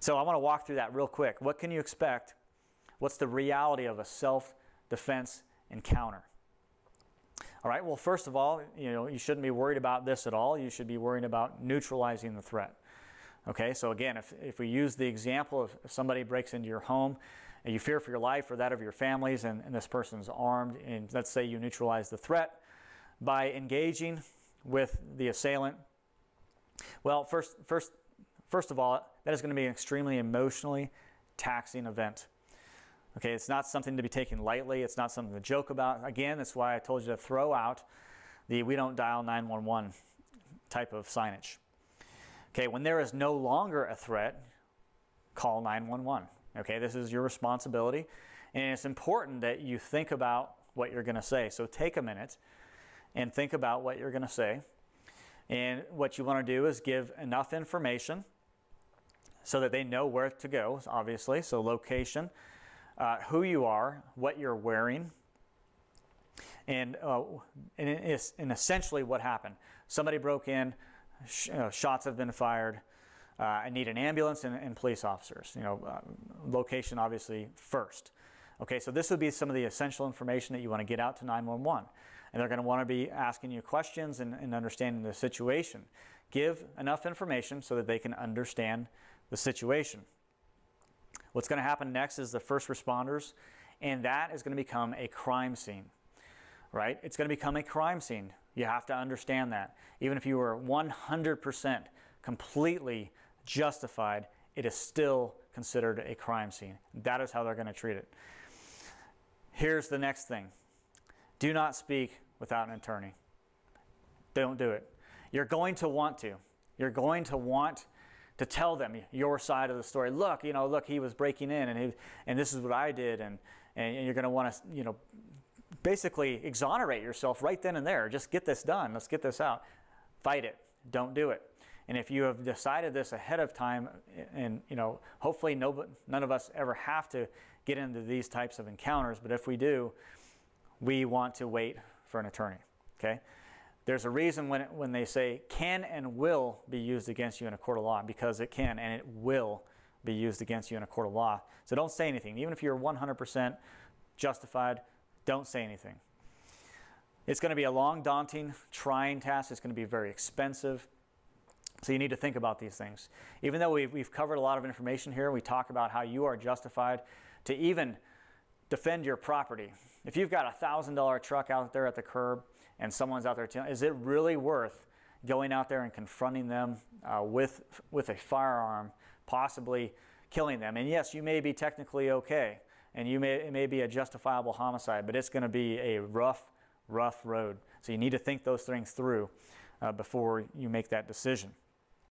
So I want to walk through that real quick. What can you expect? What's the reality of a self-defense encounter? All right, well, first of all, you shouldn't be worried about this at all. You should be worried about neutralizing the threat. Okay, so again, if we use the example of if somebody breaks into your home and you fear for your life or that of your families, and this person's armed, and let's say you neutralize the threat by engaging with the assailant, well, first of all, that is going to be an extremely emotionally taxing event. Okay, it's not something to be taken lightly. It's not something to joke about. Again, that's why I told you to throw out the "we don't dial 911" type of signage. Okay, when there is no longer a threat, call 911. Okay, this is your responsibility, and it's important that you think about what you're going to say. So take a minute and think about what you're going to say. And what you want to do is give enough information so that they know where to go, obviously. So location, who you are, what you're wearing, and essentially what happened. Somebody broke in, shots have been fired. I need an ambulance and police officers. Location obviously first. Okay, so this would be some of the essential information that you want to get out to 911. And they're going to want to be asking you questions and understanding the situation. Give enough information so that they can understand the situation. What's going to happen next is the first responders, and that is going to become a crime scene. Right? It's going to become a crime scene. You have to understand that. Even if you were 100% completely justified, it is still considered a crime scene. That is how they're going to treat it. Here's the next thing. Do not speak without an attorney. Don't do it. You're going to want to. You're going to want to tell them your side of the story. Look, look, he was breaking in, and this is what I did, and you're going to want to, basically exonerate yourself right then and there. Just get this done. Let's get this out. Fight it. Don't do it. And if you have decided this ahead of time, and hopefully none of us ever have to get into these types of encounters, but if we do, we want to wait for an attorney. Okay? There's a reason when they say can and will be used against you in a court of law, because it can and it will be used against you in a court of law. So don't say anything. Even if you're 100% justified, don't say anything. It's going to be a long, daunting, trying task. It's going to be very expensive. So you need to think about these things. Even though we've covered a lot of information here, we talk about how you are justified to even defend your property. If you've got a $1,000 truck out there at the curb and someone's out there telling, is it really worth going out there and confronting them with a firearm, possibly killing them? And yes, you may be technically okay, and it may be a justifiable homicide, but it's going to be a rough road. So you need to think those things through before you make that decision.